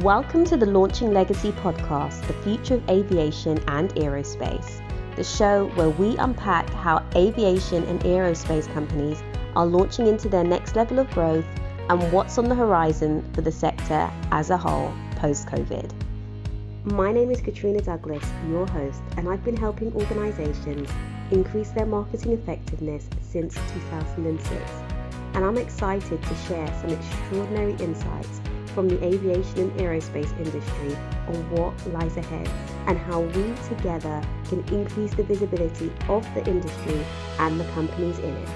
Welcome to the Launching Legacy podcast, the future of aviation and aerospace, the show where we unpack how aviation and aerospace companies are launching into their next level of growth and what's on the horizon for the sector as a whole post-COVID. My name is Katrina Douglas, your host, and I've been helping organisations increase their marketing effectiveness since 2006. And I'm excited to share some extraordinary insights from the aviation and aerospace industry on what lies ahead and how we together can increase the visibility of the industry and the companies in it.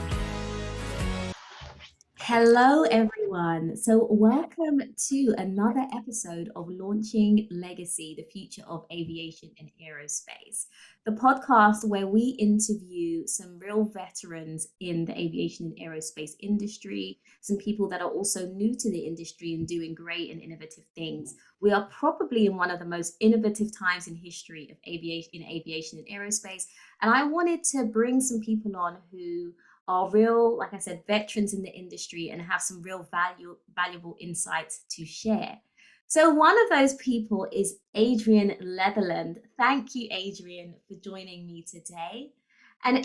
Hello everyone. So welcome to another episode of Launching Legacy, the future of aviation and aerospace, the podcast where we interview some real veterans in the aviation and aerospace industry, some people that are also new to the industry and doing great and innovative things. We are probably in one of the most innovative times in history of aviation and aerospace. And I wanted to bring some people on who are real, like I said, veterans in the industry and have some real valuable insights to share. So one of those people is Adrian Leatherland. Thank you, Adrian, for joining me today. And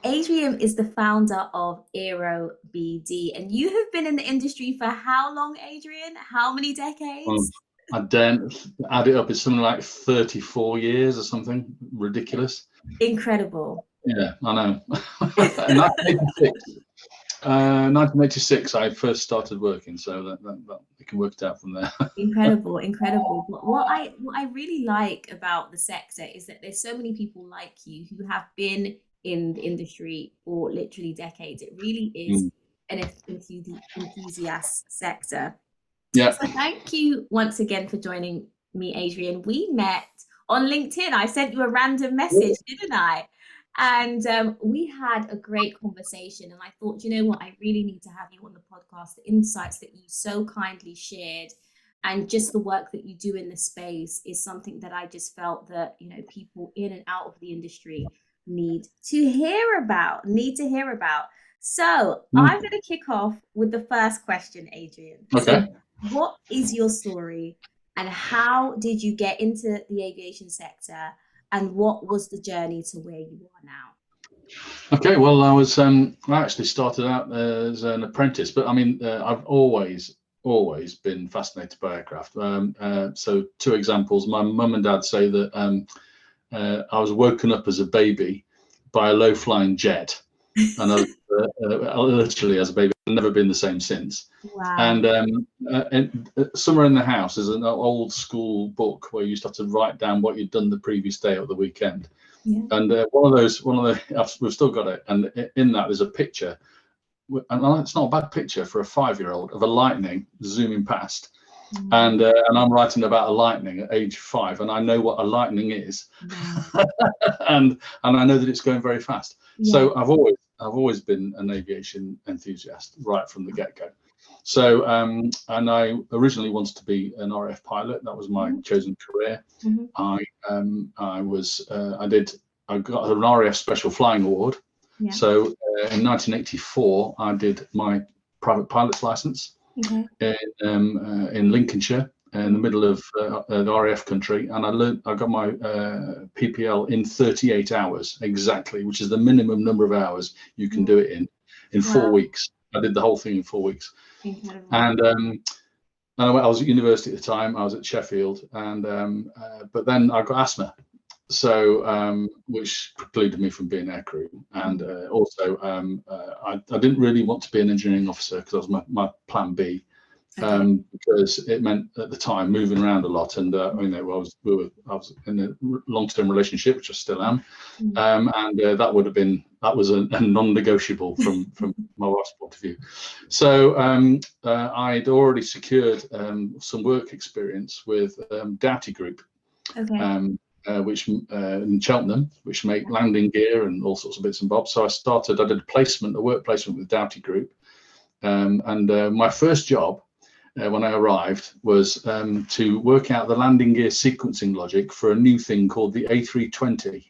Adrian is the founder of AeroBD. And you have been in the industry for how long, Adrian? How many decades? I don't add it up. It's something like 34 years or something ridiculous. Incredible. Yeah, I know. 1986, I first started working, so that you can work it out from there. Incredible. But what I really like about the sector is that there's so many people like you who have been in the industry for literally decades. It really is an enthusiast sector. Yeah. So thank you once again for joining me, Adrian. We met on LinkedIn. I sent you a random message, didn't I? And we had a great conversation, and I thought, you know what, I really need to have you on the podcast. The insights that you so kindly shared and just the work that you do in the space is something that I just felt that, you know, people in and out of the industry need to hear about. So I'm going to kick off with the first question, Adrian. Okay. So what is your story and how did you get into the aviation sector? And what was the journey to where you are now? Okay, well, I actually started out as an apprentice, but I mean, I've always been fascinated by aircraft. So two examples. My mum and dad say that I was woken up as a baby by a low-flying jet, and I was literally as a baby. I've never been the same since. Wow. And somewhere in the house is an old school book where you used to have to write down what you'd done the previous day or the weekend. Yeah. And we've still got it. And in that there's a picture, and it's not a bad picture for a 5-year-old, of a lightning zooming past. And I'm writing about a lightning at age 5, and I know what a lightning is, and I know that it's going very fast. Yeah. So I've always been an aviation enthusiast right from the get-go. So and I originally wanted to be an RAF pilot. That was my chosen career. I got an RAF Special Flying Award. Yeah. So in 1984, I did my private pilot's license. In Lincolnshire, in the middle of the RAF country, and I got my PPL in 38 hours exactly, which is the minimum number of hours you can do it in 4 weeks. I did the whole thing in 4 weeks. Incredible. And I was at university at the time. I was at Sheffield, and but then I got asthma, so which precluded me from being aircrew, and also I didn't really want to be an engineering officer because that was my plan B, because it meant at the time moving around a lot, and I was in a long-term relationship, which I still am, and that was a non-negotiable from my wife's point of view. So I'd already secured some work experience with Doughty Group. Which in Cheltenham, which make landing gear and all sorts of bits and bobs. So I did a work placement with Doughty Group, and my first job when I arrived was to work out the landing gear sequencing logic for a new thing called the A320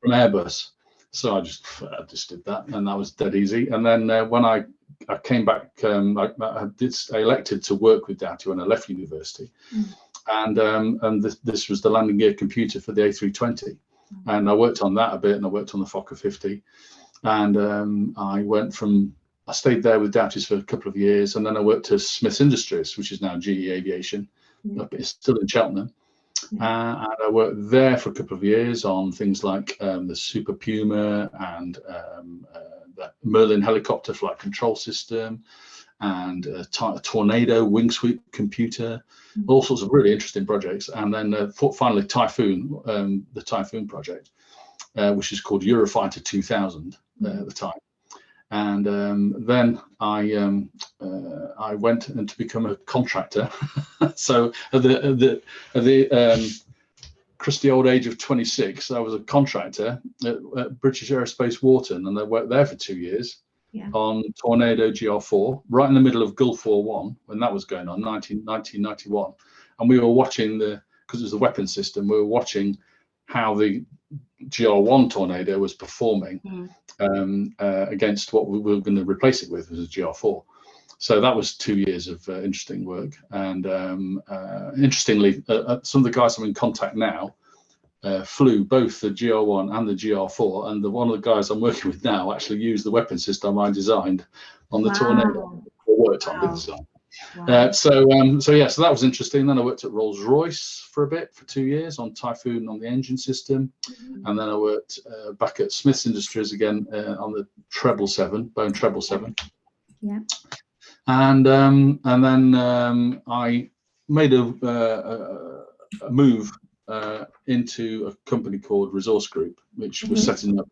from Airbus. So I just did that, and that was dead easy. And then when I came back, I elected to work with Doughty when I left university, and this was the landing gear computer for the A320, and I worked on that a bit, and I worked on the Fokker 50, and I stayed there with Doughty's for a couple of years, and then I worked at Smiths Industries, which is now GE Aviation. It's still in Cheltenham. And I worked there for a couple of years on things like the Super Puma and the Merlin helicopter flight control system, and a Tornado wing sweep computer, all sorts of really interesting projects. And then finally Typhoon, the Typhoon project, which is called Eurofighter 2000 at the time. And then I went to become a contractor. So at the crusty old age of 26, I was a contractor at British Aerospace Wharton, and I worked there for 2 years on Tornado GR4, right in the middle of Gulf War One when that was going on, 1991. And we were watching because it was the weapon system, we were watching how the GR1 Tornado was performing against what we were going to replace it with, as a GR4. So that was 2 years of interesting work. And interestingly, some of the guys I'm in contact now flew both the GR1 and the GR4, and one of the guys I'm working with now actually used the weapon system I designed on the Tornado, or worked on the design. So that was interesting. Then I worked at Rolls-Royce for a bit, for 2 years, on Typhoon, on the engine system, and then I worked back at Smiths Industries again on the Boeing 777. Yeah. And then I made a move into a company called Resource Group, which was setting up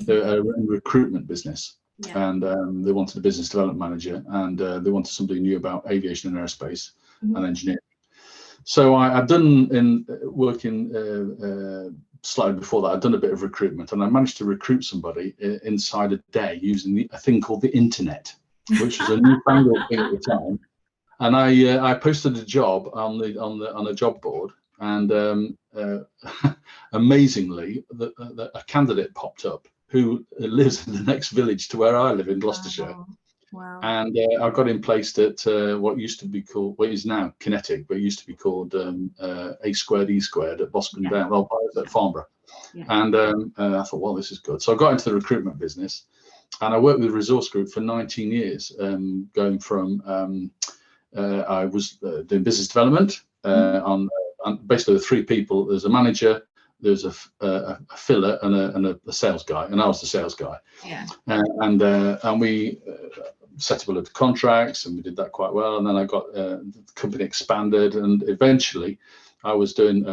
a recruitment business. And they wanted a business development manager, and they wanted somebody who knew about aviation and aerospace and engineering. So I'd done working slightly before that, I'd done a bit of recruitment, and I managed to recruit somebody inside a day using a thing called the internet, which was a newfangled thing at the time. And I posted a job on a job board, and amazingly, a candidate popped up who lives in the next village to where I live in Gloucestershire. Wow. And I got him placed at what used to be called, what is now Kinetic, but it used to be called A squared E squared at Boscombe Down, well, at Farnborough. And I thought, well, this is good. So I got into the recruitment business, and I worked with Resource Group for 19 years, going from I was doing business development on basically the three people. There's a manager, there's a filler, and a sales guy, and I was the sales guy. And we set up a lot of contracts, and we did that quite well. And then I got the company expanded, and eventually I was doing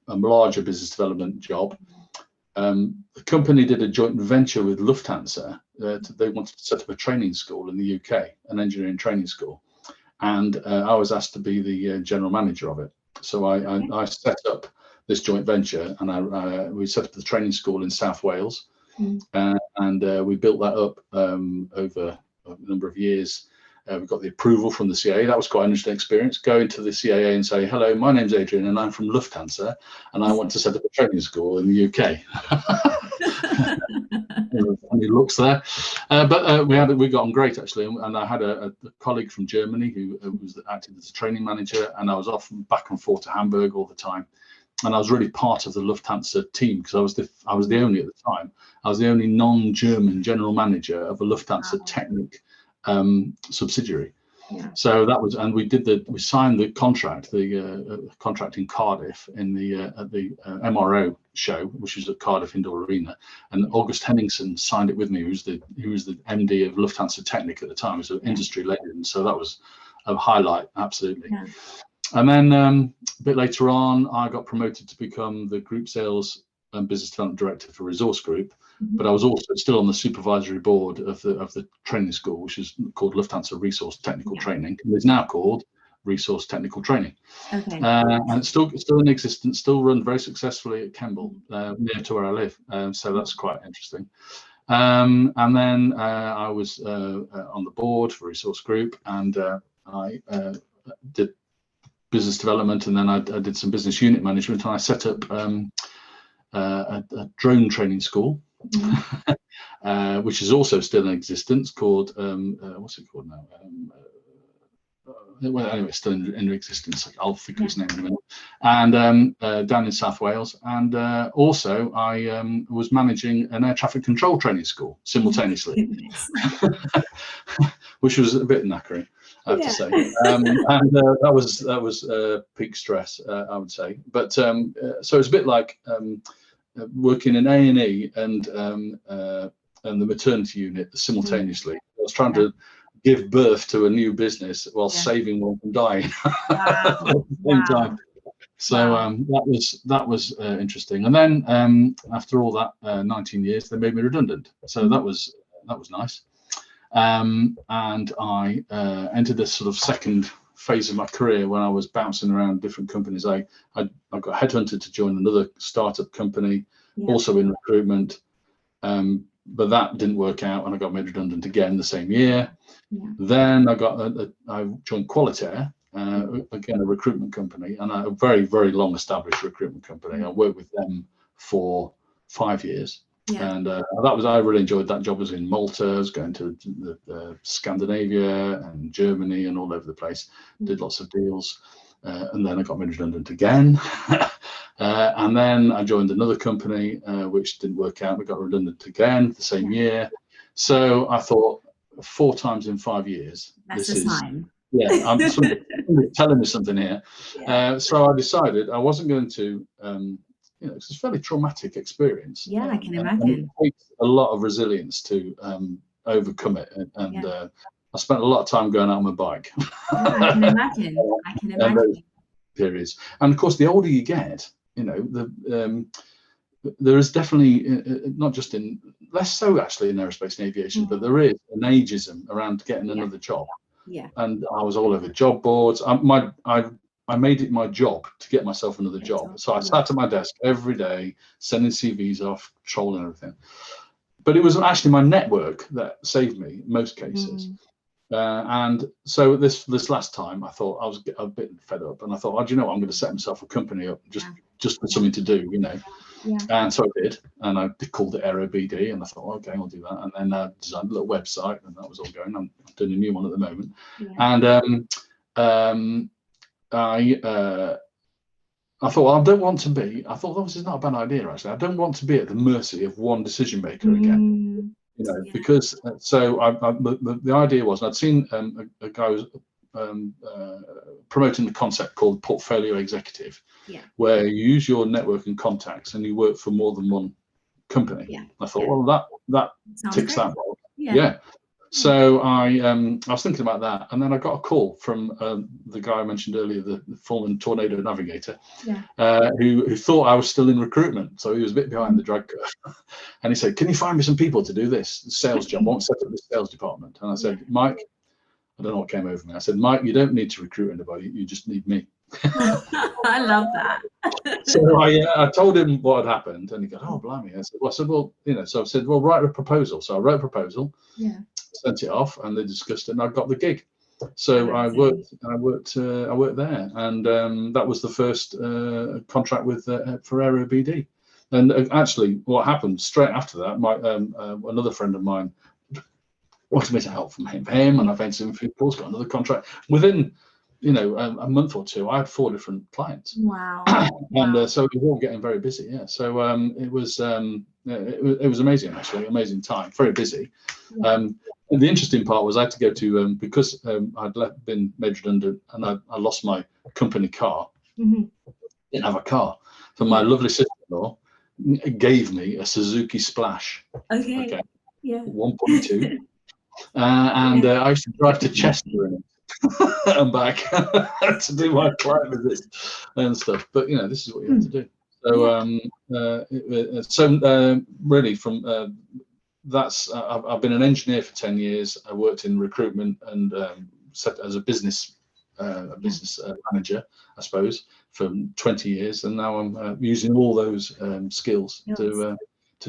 a larger business development job. The company did a joint venture with Lufthansa. They wanted to set up a training school in the UK, an engineering training school, and I was asked to be the general manager of it. So I set up this joint venture, and we set up the training school in South Wales, and we built that up over a number of years. We got the approval from the CAA. That was quite an interesting experience, going to the CAA and say, hello, my name's Adrian and I'm from Lufthansa and I want to set up a training school in the UK. Funny looks there, but we got on great actually, and I had a colleague from Germany who was acting as a training manager, and I was often back and forth to Hamburg all the time, and I was really part of the Lufthansa team because I was the only at the time. I was the only non-German general manager of a Lufthansa Technik subsidiary. So that was, and we signed the contract, the contract in Cardiff in at the MRO show, which was at Cardiff Indoor Arena, and August Henningsen signed it with me, who was the MD of Lufthansa Technik at the time. It was an industry legend, so that was a highlight, absolutely. And then a bit later on, I got promoted to become the group sales and business development director for Resource Group, but I was also still on the supervisory board of the training school, which is called Lufthansa Resource Technical Training, and is now called Resource Technical Training. And it's still in existence, still run very successfully at Kemble, near to where I live. So that's quite interesting. And then I was on the board for Resource Group, and I did business development, and then I did some business unit management, and I set up a drone training school which is also still in existence, called what's it called now? Well, anyway, it's still in existence. I'll think of his name in a minute. And down in South Wales, and also I was managing an air traffic control training school simultaneously, which was a bit knackering, I have to say. And that was peak stress, I would say. But so it's a bit like working in A&E and the maternity unit simultaneously. I was trying to give birth to a new business while saving one from dying at the same time. So that was interesting. And then after all that 19 years, they made me redundant. So that was nice. And I entered this sort of second phase of my career when I was bouncing around different companies. I got headhunted to join another startup company, also in recruitment. But that didn't work out, and I got made redundant again the same year. Then I joined Qualitaire, again a recruitment company, and a very, very long established recruitment company. I worked with them for 5 years, and I really enjoyed that job. I was in Malta, I was going to the Scandinavia and Germany and all over the place. Did lots of deals, and then I got made redundant again. And then I joined another company, which didn't work out. We got redundant again the same year. So I thought, 4 times in 5 years. That's the time. I'm telling me something here. So I decided I wasn't going to, it's a fairly traumatic experience. I can imagine. And it takes a lot of resilience to overcome it. And I spent a lot of time going out on my bike. I can imagine. I can imagine. Periods. And of course, the older you get, there is definitely not just in, less so actually in aerospace and aviation, but there is an ageism around getting another job. And I was all over job boards. I made it my job to get myself another job. So I sat at my desk every day, sending CVs off, trolling everything. But it was actually my network that saved me in most cases. And so this last time, I thought I was a bit fed up, and I thought, do you know what? I'm going to set myself a company up just for something to do, And so I did, and I called it AeroBD, and I thought, okay, I'll do that. And then I designed a little website, and that was all going. I'm doing a new one at the moment, and I thought, well, I don't want to be. I thought, this is not a bad idea actually. I don't want to be at the mercy of one decision maker again. Because the idea was, and I'd seen a guy was promoting the concept called portfolio executive, where you use your network and contacts and you work for more than one company. I thought, well, that ticks that box. So I was thinking about that, and then I got a call from the guy I mentioned earlier, the fallen tornado navigator, who thought I was still in recruitment. So he was a bit behind the drag curve, and he said, "Can you find me some people to do this sales job? I want to set up this sales department." And I said, "Mike," I don't know what came over me. I said, "Mike, you don't need to recruit anybody. You just need me." I love that. So I told him what had happened, and he goes, "Oh, blimey!" I said, "Well, so I said, well, write a proposal." So I wrote a proposal. Sent it off, and they discussed it, and I got the gig. So I worked there, and that was the first contract with for AeroBD. And actually, what happened straight after that, another friend of mine wanted me to help from him, and I found some people, got another contract within, a month or two. I had 4 different clients. Wow. And so we were all getting very busy. So it was amazing, actually, amazing time, very busy. And the interesting part was I had to go to because I'd been made redundant, and I lost my company car. Didn't have a car, so my lovely sister-in-law gave me a Suzuki Splash. Okay. 1.2. And I used to drive to Chester in it and back to do my client visits and stuff. But this is what you have to do. So really from I've been an engineer for 10 years. I worked in recruitment and set as a business manager, I suppose, for 20 years, and now I'm using all those skills to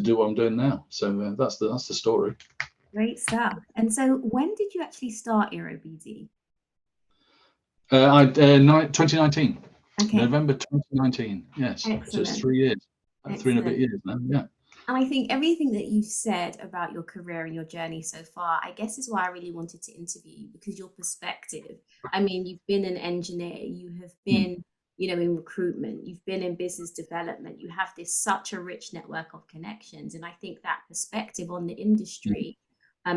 do what I'm doing now. So that's the story. Great stuff. And so, when did you actually start AeroBD? 2019. Okay. November 2019. Yes. Excellent. So it's 3 years. 3 and a bit years now. Yeah. And I think everything that you've said about your career and your journey so far, I guess is why I really wanted to interview you, because your perspective, I mean, you've been an engineer, you have Mm, been, in recruitment, you've been in business development, you have this such a rich network of connections. And I think that perspective on the mm, industry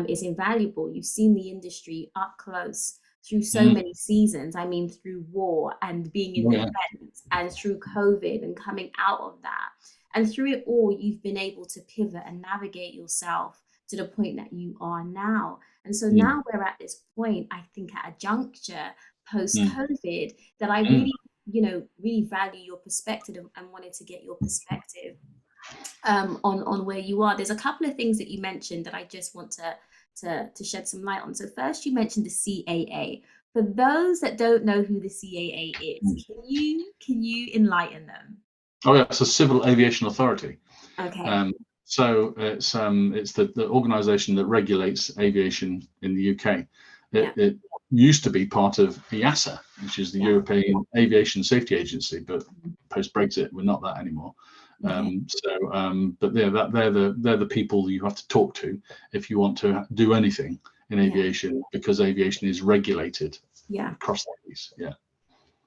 is invaluable. You've seen the industry up close through so mm. many seasons. I mean, through war and being in Oh, yeah. defense and through COVID and coming out of that. And through it all, you've been able to pivot and navigate yourself to the point that you are now. And so Mm, now we're at this point, I think, at a juncture post mm, COVID that I mm. really, really value your perspective and wanted to get your perspective on where you are. There's a couple of things that you mentioned that I just want to shed some light on. So first, you mentioned the CAA. For those that don't know who the CAA is, Mm. can you enlighten them? Oh, yeah, it's a civil aviation authority. Okay. Um, so it's the organisation that regulates aviation in the UK. Yeah. It used to be part of EASA, which is the Yeah. European Aviation Safety Agency, but Mhm. post Brexit, we're not that anymore. Okay. But they're the people you have to talk to if you want to do anything in Yeah. aviation, because aviation is regulated Yeah. across the piece. Yeah.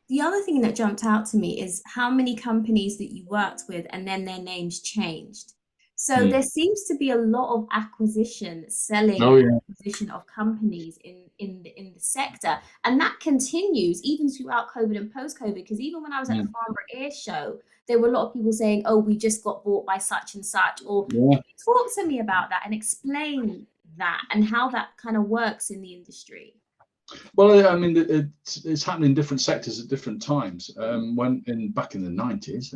The other thing that jumped out to me is how many companies that you worked with and then their names changed. So Mm. there seems to be a lot of acquisition, selling Oh, and yeah. acquisition of companies in the sector. And that continues even throughout COVID and post-COVID, because even when I was at the Mm. Farnborough Air Show, there were a lot of people saying, oh, we just got bought by such and such. Or Yeah. can you talk to me about that and explain that and how that kind of works in the industry? Well, I mean, it's happening in different sectors at different times. Back in the 90s,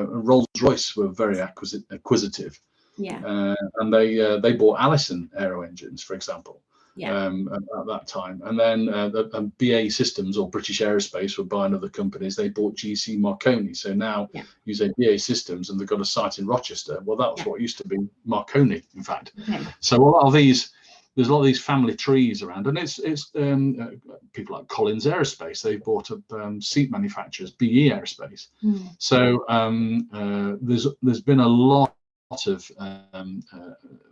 Rolls-Royce were very acquisitive, Yeah. and they bought Allison aero engines, for example, Yeah. at that time. And then BA Systems or British Aerospace were buying other companies. They bought GC Marconi. So now Yeah. you say BA Systems, and they've got a site in Rochester. Well, that was Yeah. what used to be Marconi, in fact. Okay. So a lot of these. There's a lot of these family trees around, and it's people like Collins Aerospace. They bought up seat manufacturers, BE Aerospace. Mm. So there's been a lot of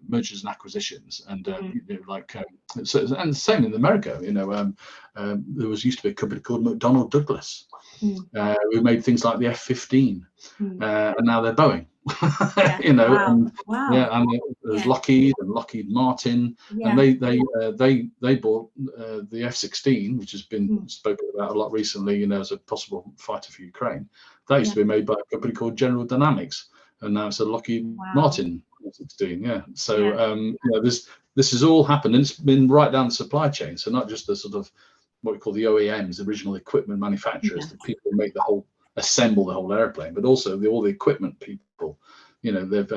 mergers and acquisitions, and and same in America. There used to be a company called McDonnell Douglas who made things like the F-15, and now they're Boeing. Yeah. Wow. And Wow. yeah, and there's Yeah. Lockheed and Lockheed Martin, and Yeah. they bought the F-16, which has been Mm. spoken about a lot recently, as a possible fighter for Ukraine. That used Yeah. to be made by a company called General Dynamics, and now it's a Lockheed Wow. Martin F-16. Yeah. So Yeah. this has all happened, and it's been right down the supply chain. So not just the sort of what we call the OEMs, original equipment manufacturers, Yeah. the people who make assemble the whole airplane, but also all the equipment people. They've,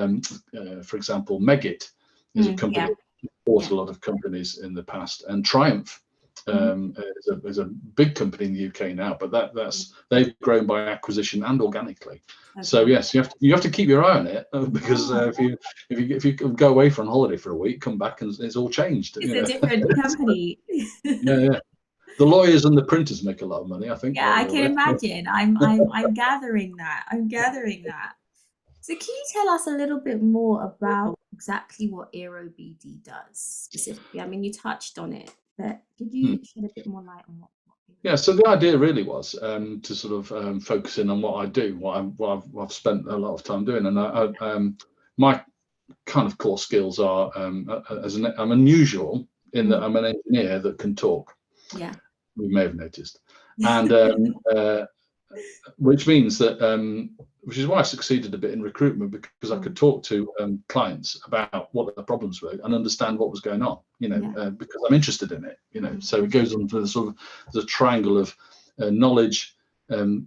for example, Meggitt is a company Yeah. that bought Yeah. a lot of companies in the past, and Triumph Mhm. is a big company in the UK now, but they've grown by acquisition and organically. So Okay. yes, you have to keep your eye on it, because Yeah. if you go away for a holiday for a week, come back and it's all changed. It's a different company. Yeah, yeah. The lawyers and the printers make a lot of money, I think, Yeah, while I you're can away. imagine. I'm gathering that. I'm gathering that. So can you tell us a little bit more about exactly what AeroBD does specifically? I mean, you touched on it, but could Hmm. you shed a bit more light on what Yeah, so the idea really was to sort of focus in on what I do, what I've spent a lot of time doing, and my kind of core skills are I'm unusual in that I'm an engineer that can talk. Yeah. You may have noticed, and which means that which is why I succeeded a bit in recruitment, because I could talk to clients about what the problems were and understand what was going on, because I'm interested in it, so it goes on to the sort of the triangle of knowledge,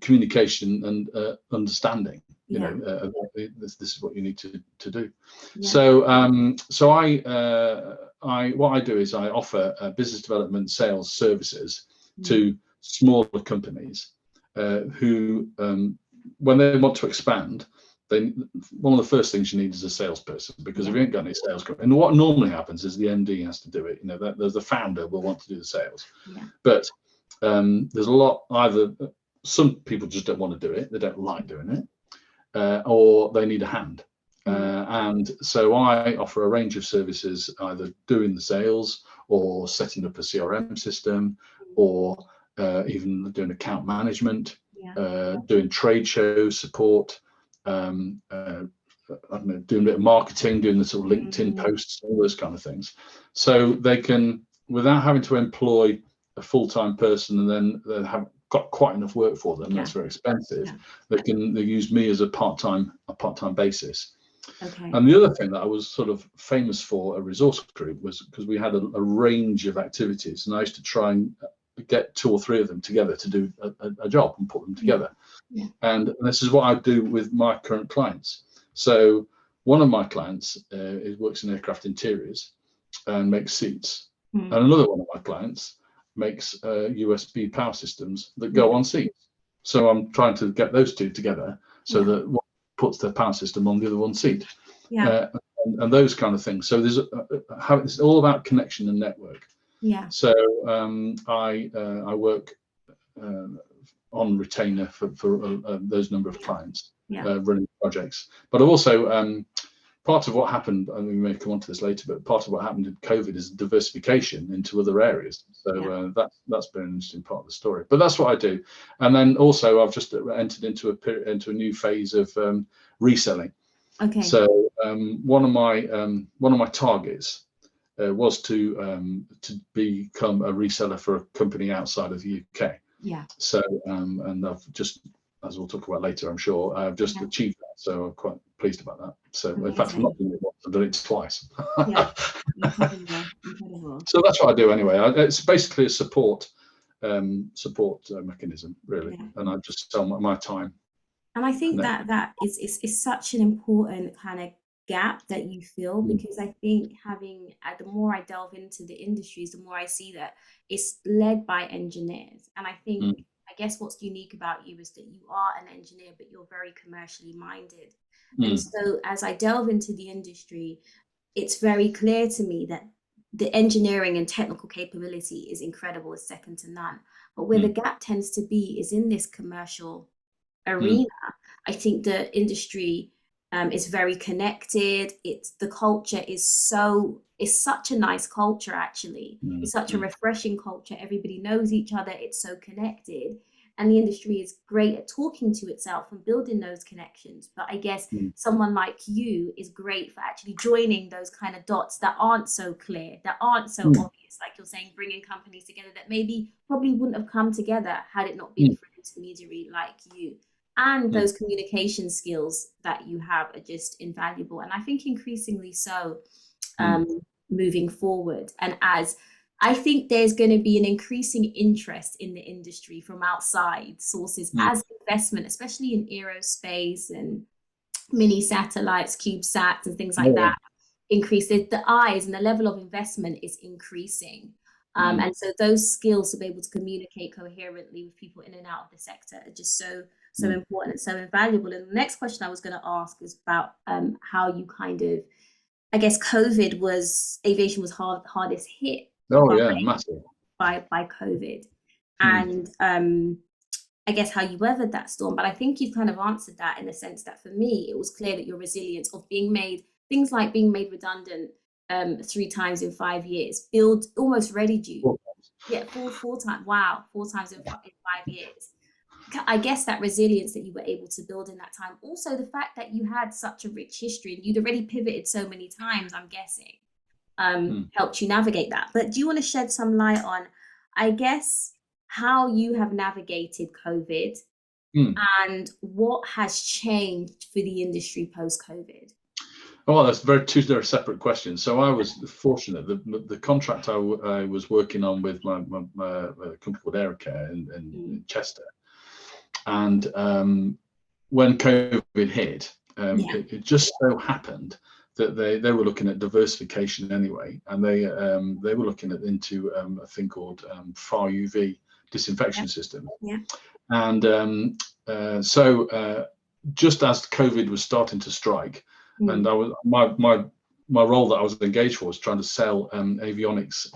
communication, and understanding. This is what you need to do. Yeah. So I what I do is I offer business development sales services to smaller companies who, when they want to expand, one of the first things you need is a salesperson, because if you ain't got any sales, and what normally happens is the MD has to do it. There's the founder will want to do the sales, but there's a lot. Either some people just don't want to do it; they don't like doing it, or they need a hand. And so I offer a range of services, either doing the sales or setting up a CRM system, or even doing account management, doing trade show support, I don't know, doing a bit of marketing, doing the sort of LinkedIn posts, all those kind of things. So they can, without having to employ a full-time person and then they haven't got quite enough work for them, that's very expensive. They use me as a part-time basis. And the other thing that I was sort of famous for a resource group was because we had a range of activities, and I used to try and get 2 or 3 of them together to do a job and put them together. And this is what I do with my current clients. So one of my clients works in aircraft interiors and makes seats, and another one of my clients makes USB power systems that go on seats. So I'm trying to get those 2 together so that one puts the power system on the other one's seat. And those kind of things. So there's it's all about connection and network. So I work on retainer for those number of clients running projects. But also part of what happened, and we may come on to this later, but part of what happened in COVID is diversification into other areas. So that's been an interesting part of the story. But that's what I do. And then also I've just entered into a new phase of reselling. So one of my targets was to become a reseller for a company outside of the UK. So and I've just, as we'll talk about later, I'm sure, I've just achieved that. So I'm quite pleased about that. So in fact, I'm not doing it once, I've done it twice. Incredible. So that's what I do anyway. It's basically a support mechanism, really, and I just sell my time. And I think that is such an important kind of gap that you feel, because I think the more I delve into the industries, the more I see that it's led by engineers. And I think, I guess what's unique about you is that you are an engineer, but you're very commercially minded. And so as I delve into the industry, it's very clear to me that the engineering and technical capability is incredible, it's second to none. But where the gap tends to be is in this commercial arena. I think the industry is very connected. The culture is such a nice culture, actually. It's such a refreshing culture. Everybody knows each other. It's so connected. And the industry is great at talking to itself and building those connections. But I guess someone like you is great for actually joining those kind of dots that aren't so clear, that aren't so obvious, like you're saying, bringing companies together that probably wouldn't have come together had it not been for an intermediary like you. And those communication skills that you have are just invaluable. And I think increasingly so moving forward. And as I think there's going to be an increasing interest in the industry from outside sources as investment, especially in aerospace and mini satellites, CubeSats and things like that, increases. The eyes and the level of investment is increasing. And so those skills to be able to communicate coherently with people in and out of the sector are just so important and so invaluable. And the next question I was going to ask is about how you kind of, I guess aviation was hardest hit. Massive. By COVID. And I guess how you weathered that storm. But I think you've kind of answered that in the sense that for me, it was clear that your resilience of things like being made redundant 3 times in 5 years, almost readied you. 4 times. Wow, 4 times in 5 years. I guess that resilience that you were able to build in that time. Also, the fact that you had such a rich history and you'd already pivoted so many times, I'm guessing, helped you navigate that. But do you want to shed some light on, I guess, how you have navigated COVID and what has changed for the industry post-COVID? Oh, that's two very separate questions. So I was fortunate. The contract I was working on with my company called Aerocare in Chester, and when COVID hit, it just so happened that they were looking at diversification anyway, and they were looking into a thing called far UV disinfection system. And so just as COVID was starting to strike, and I was my role that I was engaged for was trying to sell avionics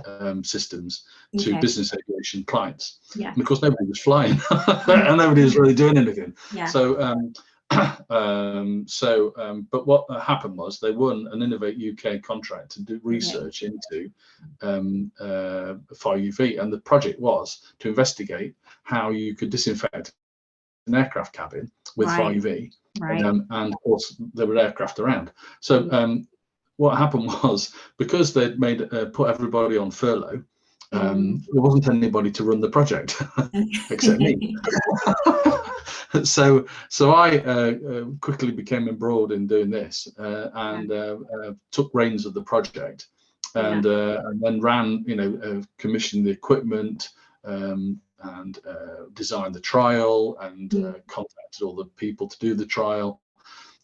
systems to business aviation clients. And of course, nobody was flying and nobody was really doing anything. So But what happened was they won an Innovate UK contract to do research into fire UV, and the project was to investigate how you could disinfect an aircraft cabin with fire UV, and of course there were aircraft around. So what happened was, because they'd put everybody on furlough, there wasn't anybody to run the project except me. So I quickly became embroiled in doing this, and took reins of the project, and then ran, commissioned the equipment, and designed the trial, and contacted all the people to do the trial.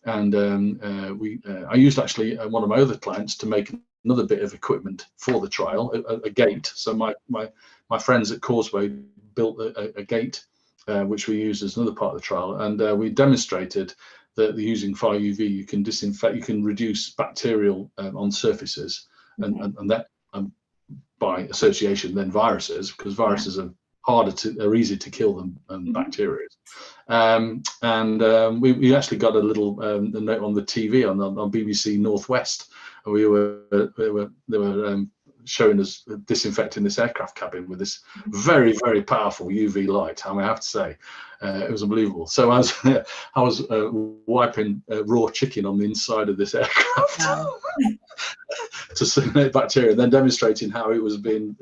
And I used actually one of my other clients to make another bit of equipment for the trial, a gate. So my friends at Causeway built a gate, which we used as another part of the trial, and we demonstrated that using fire UV, you can disinfect, you can reduce bacterial on surfaces, and that by association then viruses, because viruses are easy to kill than bacteria. We actually got a little note on the TV on BBC Northwest. They were showing us disinfecting this aircraft cabin with this very, very powerful UV light. I mean, I have to say, it was unbelievable. So I was wiping raw chicken on the inside of this aircraft. Wow. To simulate bacteria, and then demonstrating how it was being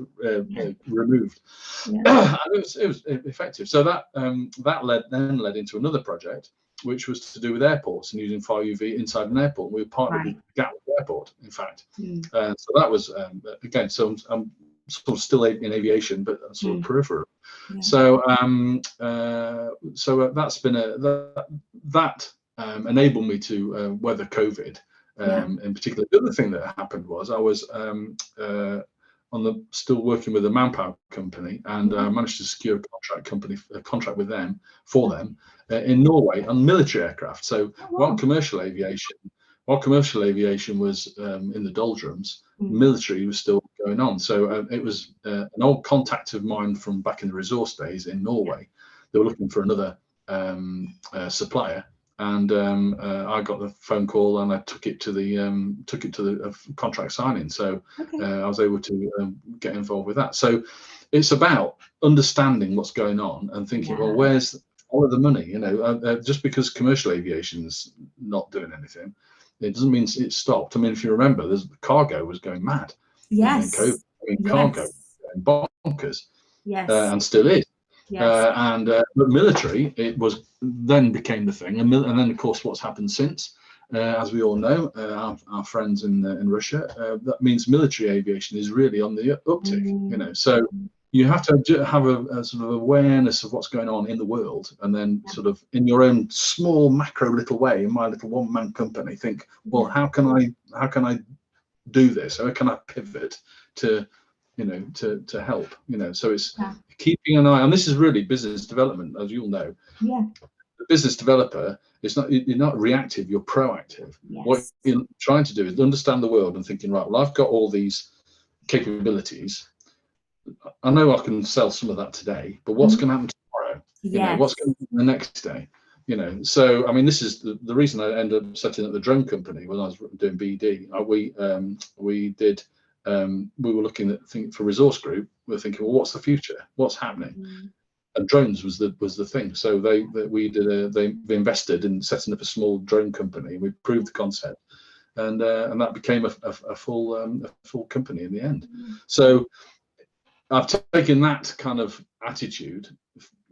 removed. And it was effective. So that led into another project, which was to do with airports and using fire UV inside an airport. We were partnered with Gatwick Airport, in fact. So that was again. So I'm sort of still in aviation, but sort of peripheral. So that's been that enabled me to weather COVID. In particular, the other thing that happened was I was still working with a manpower company, and I managed to secure a contract with them in Norway on military aircraft. So while commercial aviation was in the doldrums, military was still going on. So it was an old contact of mine from back in the resource days in Norway. They were looking for another supplier. And I got the phone call, and I took it to the contract signing. So I was able to get involved with that. So it's about understanding what's going on and thinking, well, where's all of the money? Just because commercial aviation's not doing anything, it doesn't mean it's stopped. I mean, if you remember, the cargo was going mad. Cargo going bonkers. And still is. But military, it was then became the thing, and then of course what's happened since, as we all know, our friends in Russia, that means military aviation is really on the uptick. So you have to have a sort of awareness of what's going on in the world, and then sort of in your own small macro little way, in my little one-man company, think, well, how can I do this? How can I pivot to to help, so it's keeping an eye, and this is really business development, as you'll know. The business developer is you're not reactive, you're proactive. What you're trying to do is understand the world and thinking, right, well, I've got all these capabilities. I know I can sell some of that today, but what's going to happen tomorrow? What's going to happen the next day? So I mean, this is the reason I ended up setting up the drone company when I was doing BD. We were looking at for resource group. We're thinking, well, what's the future? What's happening? And drones was the thing. So they invested in setting up a small drone company. We proved the concept, and that became a full company in the end. So I've taken that kind of attitude,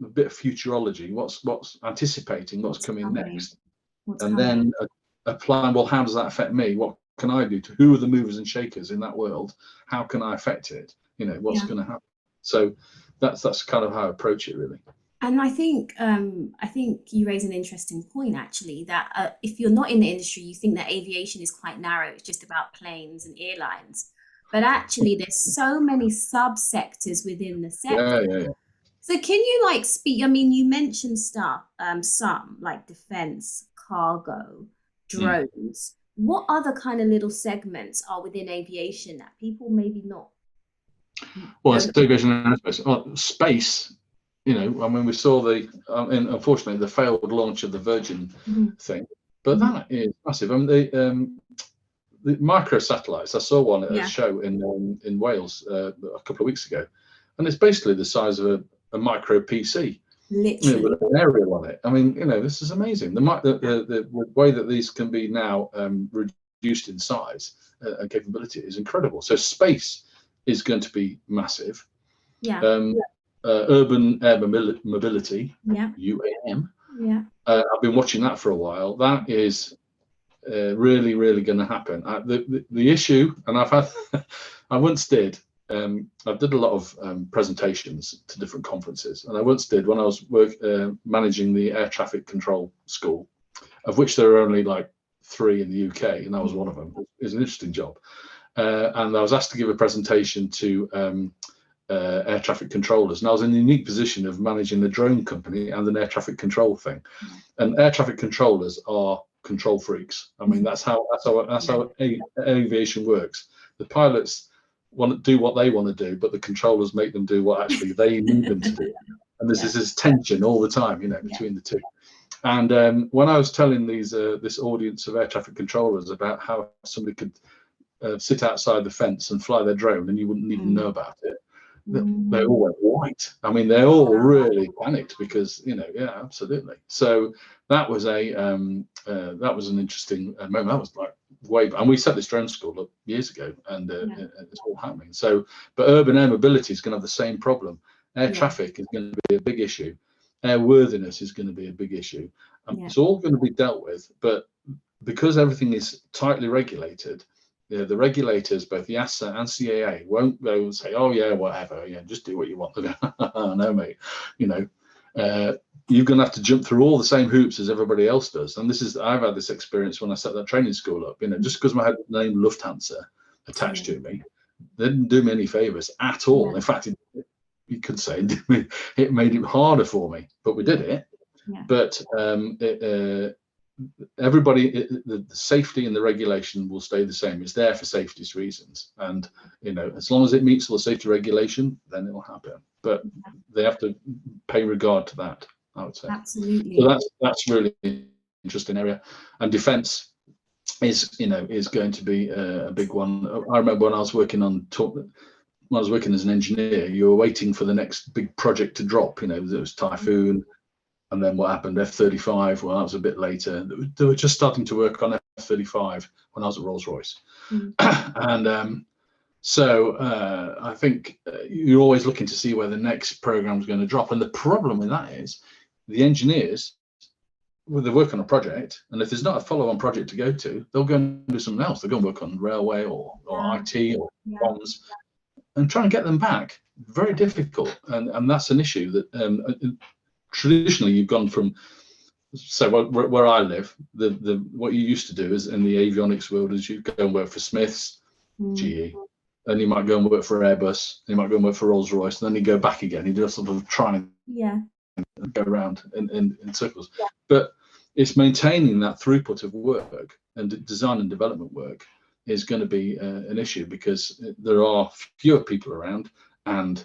a bit of futurology. What's anticipating what's coming next, then a plan. Well, how does that affect me? What can I do? Who are the movers and shakers in that world? How can I affect it? What's going to happen? So that's kind of how I approach it, really. And I think you raise an interesting point, actually, that if you're not in the industry, you think that aviation is quite narrow. It's just about planes and airlines. But actually, there's so many subsectors within the sector. So can you speak? I mean, you mentioned stuff, some like defense, cargo, drones. What other kind of little segments are within aviation that people maybe not? Well, it's aviation and aerospace. Space you know, I mean, we saw and unfortunately the failed launch of the Virgin thing, but that is massive. I mean, the micro satellites. I saw one at a show in Wales a couple of weeks ago, and it's basically the size of a micro PC, literally, with an aerial on it. I mean, you know, this is amazing. The way that these can be now reduced in size and capability is incredible. So space is going to be massive. Urban air mobility, UAM. I've been watching that for a while. That is really, really going to happen. The issue, and I once did. I did a lot of presentations to different conferences, and I once did when I was managing the air traffic control school, of which there are only like 3 in the UK, and that was one of them. It was an interesting job, and I was asked to give a presentation to air traffic controllers, and I was in the unique position of managing the drone company and an air traffic control thing. And air traffic controllers are control freaks. I mean, that's how aviation works. The pilots want to do what they want to do, but the controllers make them do what actually they need them to do. And this is this tension all the time, you know, between the two. And when I was telling this audience of air traffic controllers about how somebody could sit outside the fence and fly their drone and you wouldn't even know about it, they all went white. I mean, they all really panicked because, you know, yeah, absolutely. So that was an interesting moment. That was like and we set this drone school up years ago, and it's all happening. So, but urban air mobility is going to have the same problem. Air traffic is going to be a big issue. Airworthiness is going to be a big issue. It's all going to be dealt with, but because everything is tightly regulated, the regulators, both the EASA and CAA, won't go and say, "Oh yeah, whatever, yeah, just do what you want." No, mate, you know, you're going to have to jump through all the same hoops as everybody else does. And I've had this experience when I set that training school up. You know, just because I had the name Lufthansa attached to me, they didn't do me any favors at all. In fact, you could say it made it harder for me, but we did it. But everybody, the safety and the regulation will stay the same. It's there for safety reasons, and you know, as long as it meets all the safety regulation, then it'll happen. But they have to pay regard to that, I would say. Absolutely. So that's really interesting area, and defence is going to be a big one. I remember when I was working as an engineer, you were waiting for the next big project to drop. You know, there was Typhoon. And then what happened? F-35. Well, that was a bit later. They were just starting to work on F-35 when I was at Rolls-Royce. And so I think you're always looking to see where the next program is going to drop. And the problem with that is the engineers, well, they work on a project, and if there's not a follow-on project to go to, they'll go and do something else. They'll go and work on railway or IT or comms, and try and get them back. Very difficult, and that's an issue that. Traditionally, you've gone from, so where I live, what you used to do is in the avionics world is you go and work for Smiths, GE, and you might go and work for Airbus, you might go and work for Rolls-Royce, and then you go back again. You just sort of try and go around in circles. But it's maintaining that throughput of work and design and development work is going to be an issue, because there are fewer people around, and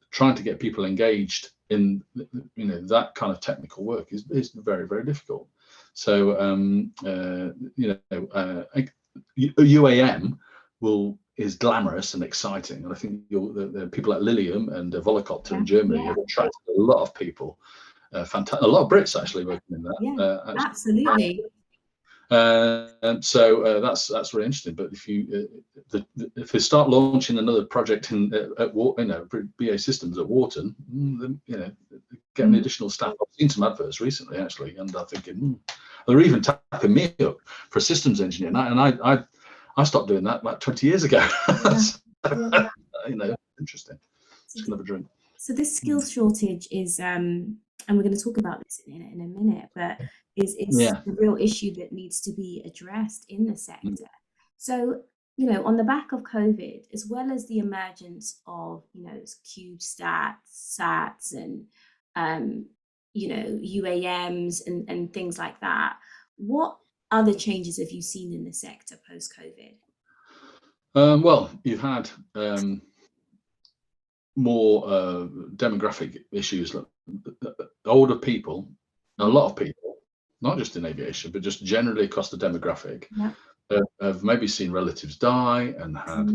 trying to get people engaged in that kind of technical work is very, very difficult. So UAM is glamorous and exciting, and I think the people at Lilium and Volocopter in Germany have attracted a lot of people, a lot of Brits actually working in that. Absolutely. And so that's really interesting. But if they start launching another project at BA Systems at Wharton, then, getting additional staff. I've seen some adverts recently actually, and I'm thinking they're even tapping me up for a systems engineer, and I stopped doing that like 20 years ago. Interesting. It's kind of a dream. So this skills shortage is, and we're going to talk about this in a minute, but is a real issue that needs to be addressed in the sector. So, on the back of COVID, as well as the emergence of, CubeSats, SATs, and, UAMs and things like that, what other changes have you seen in the sector post-COVID? Well, you've had more demographic issues. Older people, a lot of people, not just in aviation, but just generally across the demographic, have maybe seen relatives die and had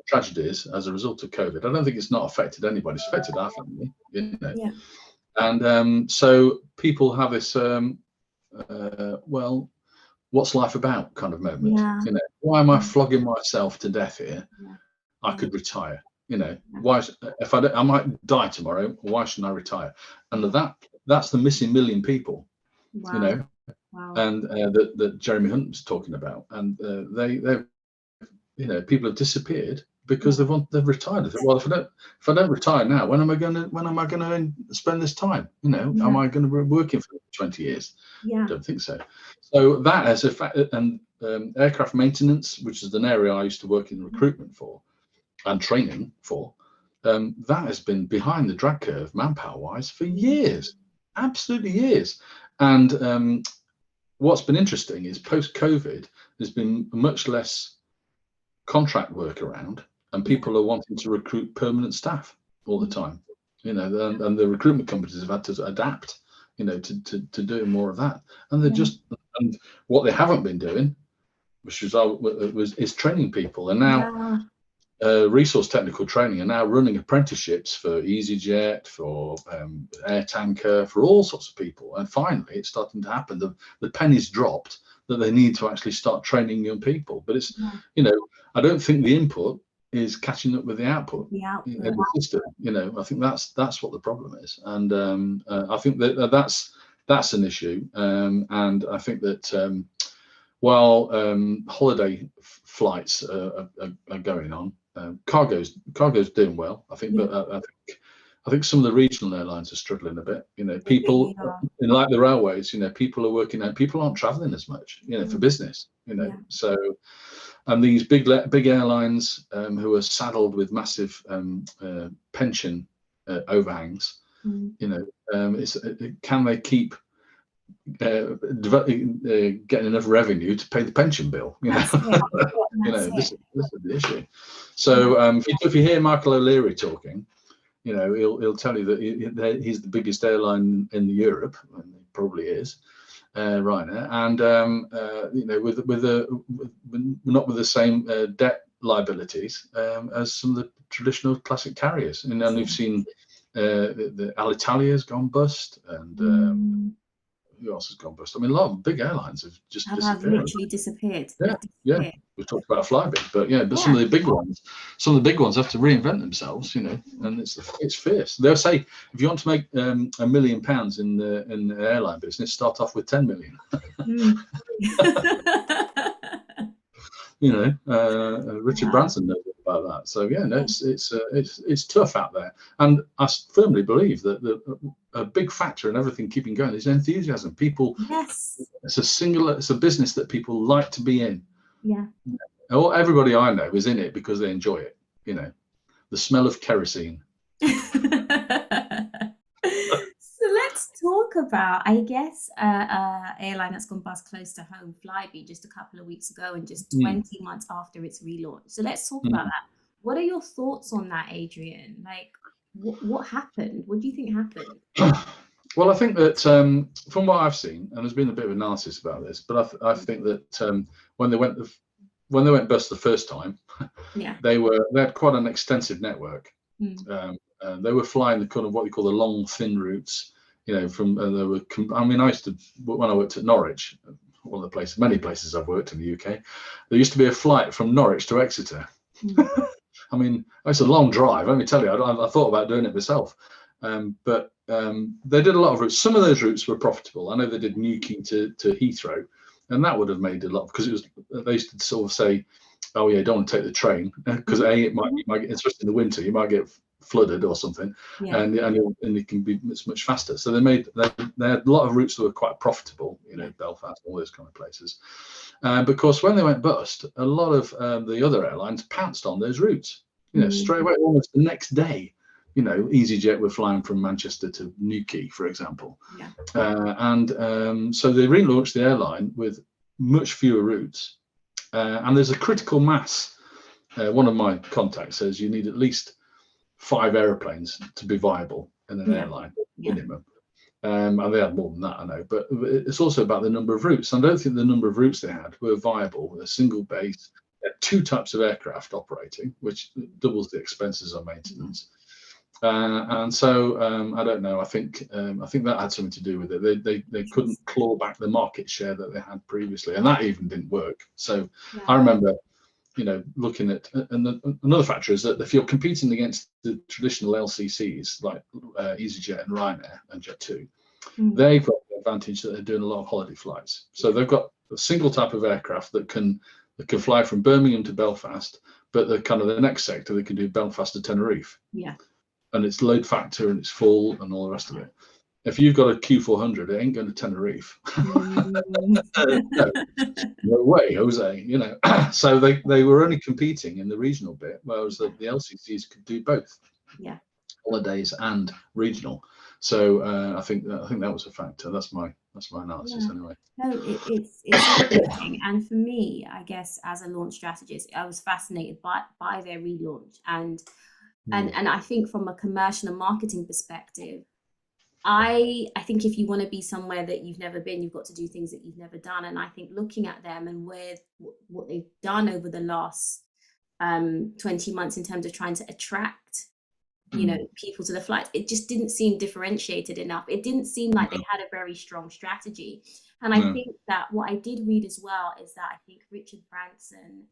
tragedies as a result of COVID. I don't think it's not affected anybody. It's affected our family, you know. Yeah. And so people have this, well, what's life about kind of moment. Yeah. You know, why am I flogging myself to death here? Yeah. I could retire. You know, why? If I might die tomorrow, why shouldn't I retire? And that's the missing million people. Wow. You know, and that Jeremy Hunt was talking about, and they you know, people have disappeared because they've retired. Well, if I don't retire now, when am I going to spend this time? You know, am I going to be working for 20 years? I don't think so. So that as a fact, and aircraft maintenance, which is an area I used to work in recruitment for and training for, that has been behind the drag curve manpower wise for years, absolutely years. And what's been interesting is post-COVID, there's been much less contract work around, and people are wanting to recruit permanent staff all the time. You know, and the recruitment companies have had to adapt, you know, to doing more of that. And they're just, and what they haven't been doing, which is training people. And now resource technical training are now running apprenticeships for EasyJet, for air tanker, for all sorts of people. And finally, it's starting to happen. The penny's dropped that they need to actually start training young people. But it's, you know, I don't think the input is catching up with the output in the system. You know, I think that's what the problem is. And I think that's an issue. And I think that while holiday flights are going on, cargo's doing well, I think. But I think some of the regional airlines are struggling a bit. You know, people in like the railways, you know, people are working out, people aren't traveling as much, you know, for business, you know. So, and these big airlines who are saddled with massive pension overhangs, you know, can they keep getting enough revenue to pay the pension bill? You know, you know, this is the issue. So if you hear Michael O'Leary talking, you know, he'll tell you that he's the biggest airline in Europe, and he probably is right now. And you know, with not with the same debt liabilities as some of the traditional classic carriers. And then we've seen the Alitalia's gone bust, and who else has gone bust? I mean, a lot of big airlines have just disappeared. Literally disappeared. Yeah. We've talked about Flybe, but some of the big ones have to reinvent themselves, you know, and it's fierce. They'll say if you want to make £1 million in the airline business, start off with 10 million. You know, Richard Branson knows about that. So it's tough out there, and I firmly believe that a big factor in everything keeping going is enthusiasm. People, it's a business that people like to be in. Everybody I know is in it because they enjoy it. You know, the smell of kerosene. So let's talk about, I guess, airline that's gone bust close to home, Flybe, just a couple of weeks ago, and just 20 months after its relaunch. So let's talk about that. What are your thoughts on that, Adrian? Like, what happened? What do you think happened? Well, I think that from what I've seen, and there's been a bit of analysis about this, but I think that when they went bust the first time, they had quite an extensive network. They were flying the kind of what we call the long, thin routes. You know, I mean, I used to, when I worked at Norwich, one of the many places I've worked in the UK, there used to be a flight from Norwich to Exeter. I mean, it's a long drive. Let me tell you, I thought about doing it myself. But they did a lot of routes. Some of those routes were profitable. I know they did Newquay to Heathrow, and that would have made a lot, because they used to sort of say, oh yeah, don't want to take the train, because you might get, especially in the winter, you might get flooded or something, and it can be much faster. So they had a lot of routes that were quite profitable, you know, Belfast, all those kind of places. Because when they went bust, a lot of the other airlines pounced on those routes, you know, straight away, almost the next day. You know, EasyJet were flying from Manchester to Newquay, for example. So they relaunched the airline with much fewer routes. And there's a critical mass. One of my contacts says you need at least 5 aeroplanes to be viable in an airline minimum. And they had more than that, I know, but it's also about the number of routes. I don't think the number of routes they had were viable with a single base. They had 2 types of aircraft operating, which doubles the expenses on maintenance. And so I don't know. I think that had something to do with it. They couldn't claw back the market share that they had previously, and that even didn't work. So I remember, looking at, and another factor is that if you're competing against the traditional LCCs like EasyJet and Ryanair and Jet2, they've got the advantage that they're doing a lot of holiday flights. So they've got a single type of aircraft that can fly from Birmingham to Belfast, but the next sector they can do Belfast to Tenerife. And it's load factor and it's full and all the rest of it. If you've got a Q400, it ain't going to Tenerife. No way, Jose. So they were only competing in the regional bit, whereas the LCCs could do both, holidays and regional. So I think that was a factor. That's my analysis anyway. No, it's interesting. And for me, I guess as a launch strategist, I was fascinated by their relaunch, and I think from a commercial and marketing perspective, I think if you want to be somewhere that you've never been, you've got to do things that you've never done. And I think looking at them and what they've done over the last 20 months in terms of trying to attract, people to the flights, it just didn't seem differentiated enough. It didn't seem like they had a very strong strategy. And I think that what I did read as well is that I think Richard Branson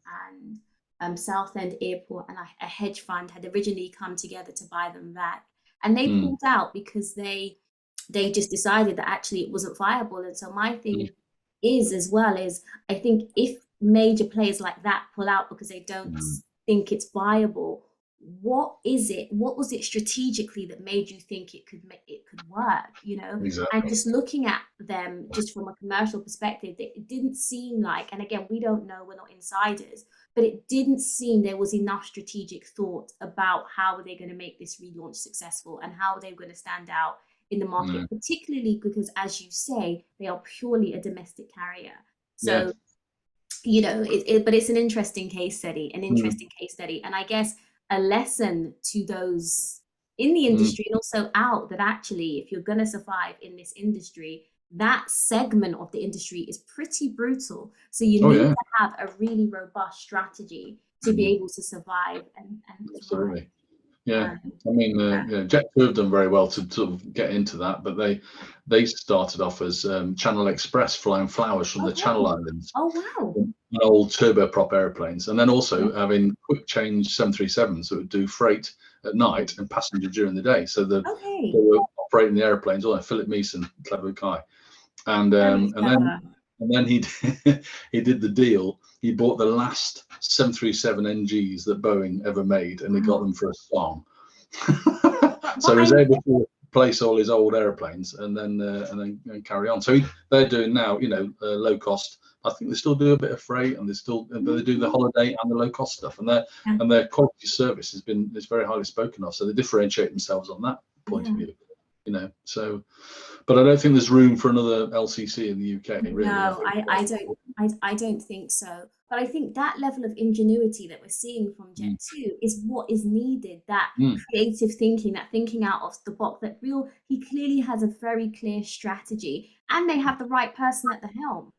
and Southend Airport and a hedge fund had originally come together to buy them back. And they pulled out because they just decided that actually it wasn't viable. And so my thing is I think if major players like that pull out because they don't think it's viable, what was it strategically that made you think it could work? Exactly. And just looking at them just from a commercial perspective, it didn't seem like, and again, we don't know, we're not insiders, but it didn't seem there was enough strategic thought about how they're going to make this relaunch successful and how they're going to stand out in the market, particularly because, as you say, they are purely a domestic carrier. So, but it's an interesting case study, and I guess a lesson to those in the industry and also out, that actually, if you're going to survive in this industry, that segment of the industry is pretty brutal. So you need to have a really robust strategy to be able to survive and absolutely. Yeah, I mean, Jet2 have done very well to sort of get into that, but they started off as Channel Express flying flowers from the Channel Islands. Oh wow! Old turboprop airplanes, and then also having quick change 737s that would do freight at night and passenger during the day. So they were operating the airplanes. Philip Meeson, clever guy, and then he did the deal. He bought the last 737 NGs that Boeing ever made, and he got them for a song. So he was able to replace all his old airplanes and then carry on. So they're doing now, low cost. I think they still do a bit of freight, and they do the holiday and the low cost stuff, and their quality service is very highly spoken of. So they differentiate themselves on that point of view. So, but I don't think there's room for another LCC in the UK. Really. No, I don't think so. But I think that level of ingenuity that we're seeing from Jet2 is what is needed. That creative thinking, that thinking out of the box. He clearly has a very clear strategy, and they have the right person at the helm.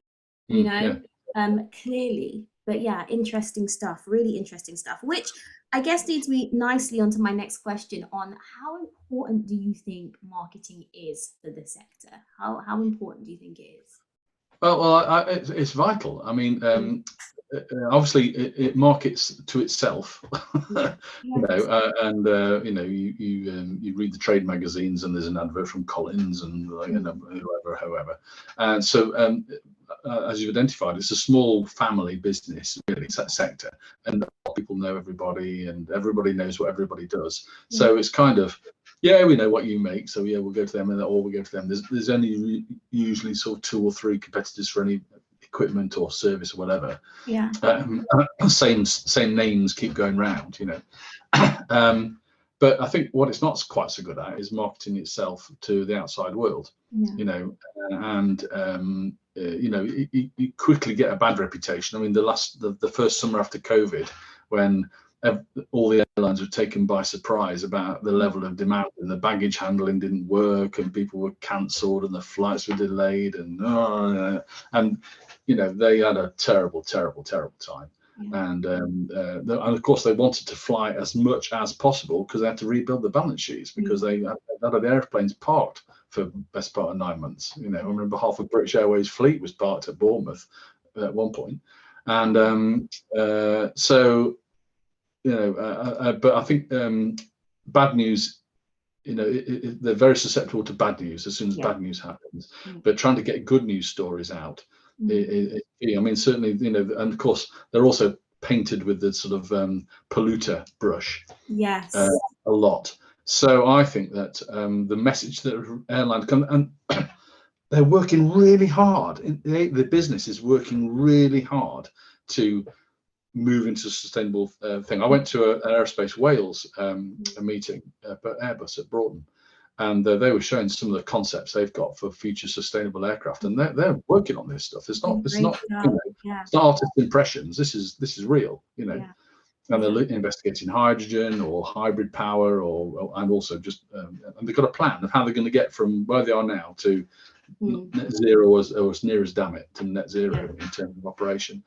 Clearly. But interesting stuff. Really interesting stuff. Which I guess leads me nicely onto my next question on how important do you think marketing is for the sector? How important do you think it is? Well, it's vital. I mean, obviously, it markets to itself, you read the trade magazines, and there's an advert from Collins and whoever, and so as you've identified, it's a small family business, really. It's that sector, and people know everybody, and everybody knows what everybody does. So it's kind of, we know what you make, so we'll go to them, or we go to them. There's only usually sort of 2 or 3 competitors for any equipment or service or whatever. Same names keep going round, but I think what it's not quite so good at is marketing itself to the outside world. You quickly get a bad reputation. I mean, the first summer after COVID, when all the airlines were taken by surprise about the level of demand, and the baggage handling didn't work, and people were cancelled, and the flights were delayed, and they had a terrible time. And of course they wanted to fly as much as possible because they had to rebuild the balance sheets, because they had the airplanes parked for the best part of 9 months. I remember half of British Airways fleet was parked at Bournemouth at one point. And but I think bad news, they're very susceptible to bad news as soon as bad news happens. But trying to get good news stories out, certainly, and of course they're also painted with the sort of polluter brush. Yes. A lot. So I think that the message that airlines come, and they're working really hard. The business is working really hard to move into a sustainable thing. I went to an Aerospace Wales a meeting at Airbus at Broughton, and they were showing some of the concepts they've got for future sustainable aircraft, and they're working on this stuff. It's not artist impressions. This is real, And they're investigating hydrogen or hybrid power, and also just and they've got a plan of how they're going to get from where they are now to net zero, or as near as to net zero in terms of operation,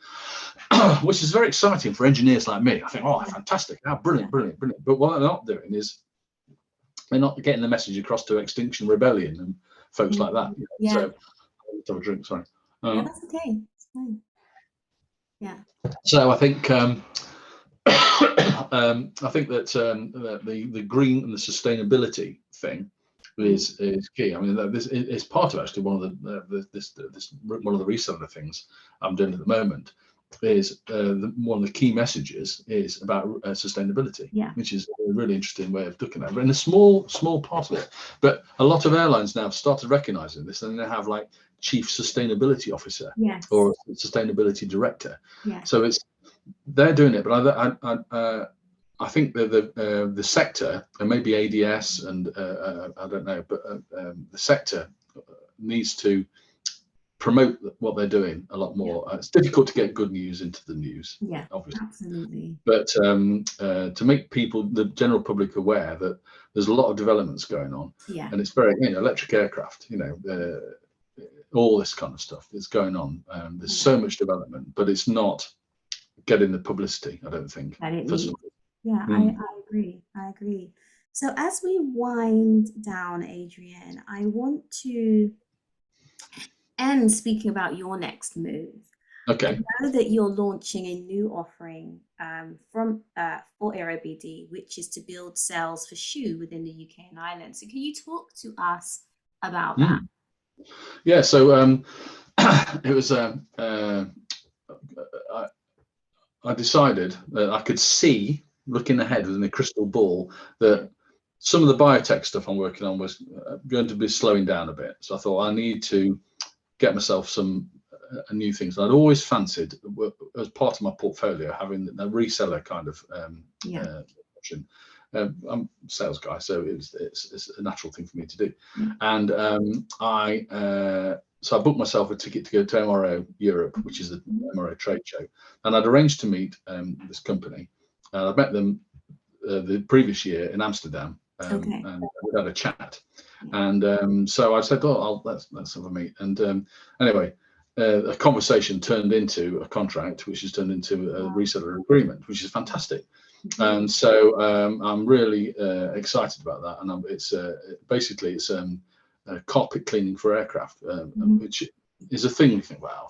which is very exciting for engineers like me. I think, fantastic, brilliant. But what they're not doing is they're not getting the message across to Extinction Rebellion and folks like that. So, I'll have a drink. Sorry. That's okay. It's fine. So I think that the green and the sustainability thing is key. I mean, this is part of actually one of the reseller things I'm doing at the moment. Is one of the key messages is about sustainability, which is a really interesting way of looking at it. But in a small part of it, but a lot of airlines now have started recognizing this, and they have like chief sustainability officer or sustainability director. So they're doing it, but I think that the sector, and maybe ADS, and I don't know, but the sector needs to promote what they're doing a lot more. It's difficult to get good news into the news, obviously. Absolutely. But to make people, the general public, aware that there's a lot of developments going on, and it's very, electric aircraft, all this kind of stuff is going on. There's so much development, but it's not getting the publicity, I don't think. I agree. So as we wind down, Adrian, I want to end speaking about your next move. Okay. I know that you're launching a new offering for AeroBD, which is to build cells for shoe within the UK and Ireland. So can you talk to us about that? Yeah. So it was I decided that I could see, looking ahead within a crystal ball, that some of the biotech stuff I'm working on was going to be slowing down a bit. So I thought I need to get myself some new things. I'd always fancied, as part of my portfolio, having a reseller kind of option. I'm a sales guy, so it's a natural thing for me to do. And so I booked myself a ticket to go to MRO Europe, which is the MRO trade show, and I'd arranged to meet this company. I'd met them the previous year in Amsterdam, and we had a chat. And so I said, let's have a meet. And anyway, a conversation turned into a contract, which has turned into a reseller agreement, which is fantastic. And so I'm really excited about that. And it's basically carpet cleaning for aircraft, which is a thing. You think, wow,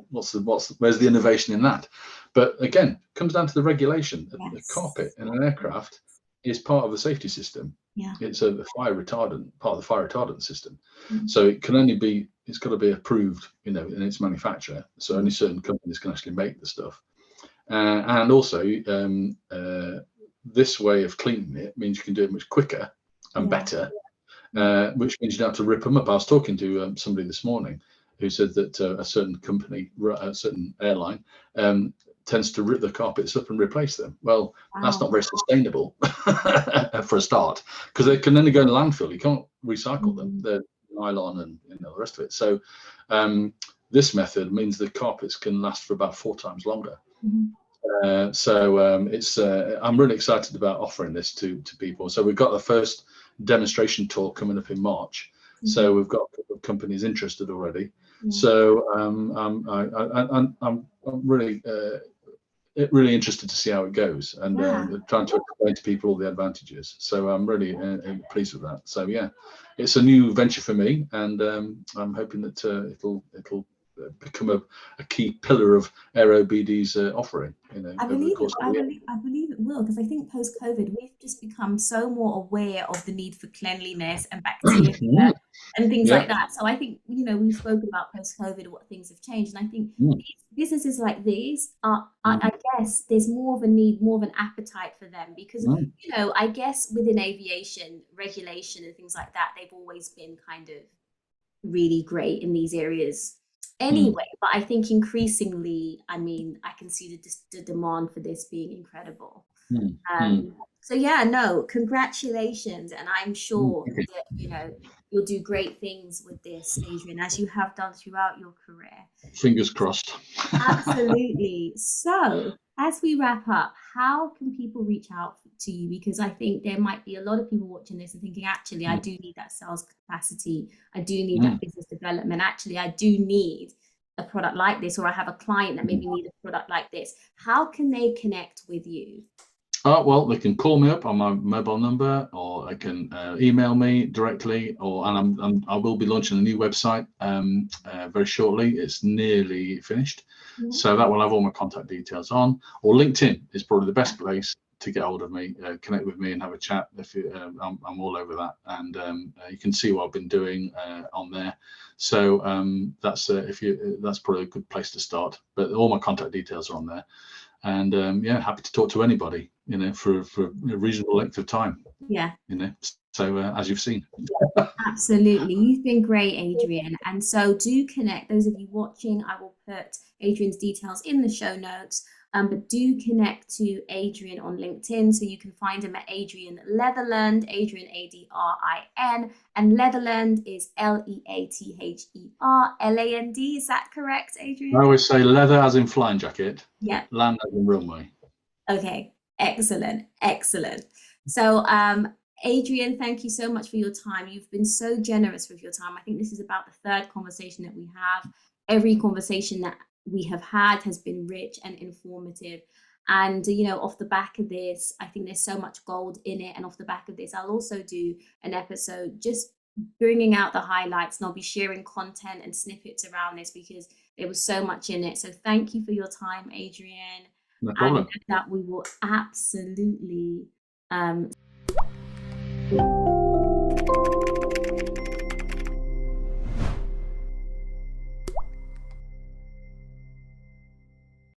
where's the innovation in that? But again, it comes down to the regulation. The carpet in an aircraft is part of the safety system. It's a fire retardant, part of the fire retardant system. So it can only be, it's got to be approved, in its manufacture. So only certain companies can actually make the stuff. And also, this way of cleaning it means you can do it much quicker and better, which means you don't have to rip them up. I was talking to somebody this morning who said that a certain company, a certain airline, tends to rip the carpets up and replace them. Well, that's not very sustainable for a start, because they can only go in landfill. You can't recycle them. They're nylon and the rest of it. So this method means the carpets can last for about 4 times longer. It's I'm really excited about offering this to people. So we've got the first demonstration talk coming up in March. So we've got a couple of companies interested already. So I'm really really interested to see how it goes, and trying to explain to people all the advantages. So I'm really pleased with that. So yeah, it's a new venture for me, and I'm hoping that it'll become a key pillar of AeroBD's offering. I believe it will, because I think post-COVID we've just become so more aware of the need for cleanliness and bacteria and things like that. So I think we've spoken about post-COVID, what things have changed, and I think businesses like these are, I guess, there's more of a need, more of an appetite for them, because I guess within aviation regulation and things like that, they've always been kind of really great in these areas anyway. But I think increasingly, I mean, I can see the demand for this being incredible. So yeah, no, congratulations, and I'm sure that you'll do great things with this, Adrian, as you have done throughout your career. Fingers crossed. Absolutely. So as we wrap up, how can people reach out to you? Because I think there might be a lot of people watching this and thinking, actually, I do need that sales capacity. I do need that business development. Actually, I do need a product like this, or I have a client that maybe need a product like this. How can they connect with you? Well, they can call me up on my mobile number, or they can email me directly, and I will be launching a new website very shortly. It's nearly finished, so that will have all my contact details on. Or LinkedIn is probably the best place to get hold of me, connect with me, and have a chat. I'm all over that, and you can see what I've been doing on there. So that's probably a good place to start. But all my contact details are on there. And happy to talk to anybody, for a reasonable length of time. So as you've seen. Absolutely, you've been great, Adrian. And so do connect. Those of you watching, I will put Adrian's details in the show notes. But do connect to Adrian on LinkedIn, so you can find him at Adrian Leatherland, Adrian Adrin, and Leatherland is Leatherland. Is that correct, Adrian? I always say leather as in flying jacket. Yeah. Land as in runway. Okay, excellent. So Adrian, thank you so much for your time. You've been so generous with your time. I think this is about the third conversation that we have. Every conversation that we have had has been rich and informative. And, off the back of this, I think there's so much gold in it. And off the back of this, I'll also do an episode just bringing out the highlights, and I'll be sharing content and snippets around this because there was so much in it. So thank you for your time, Adrian. No problem. And that we will absolutely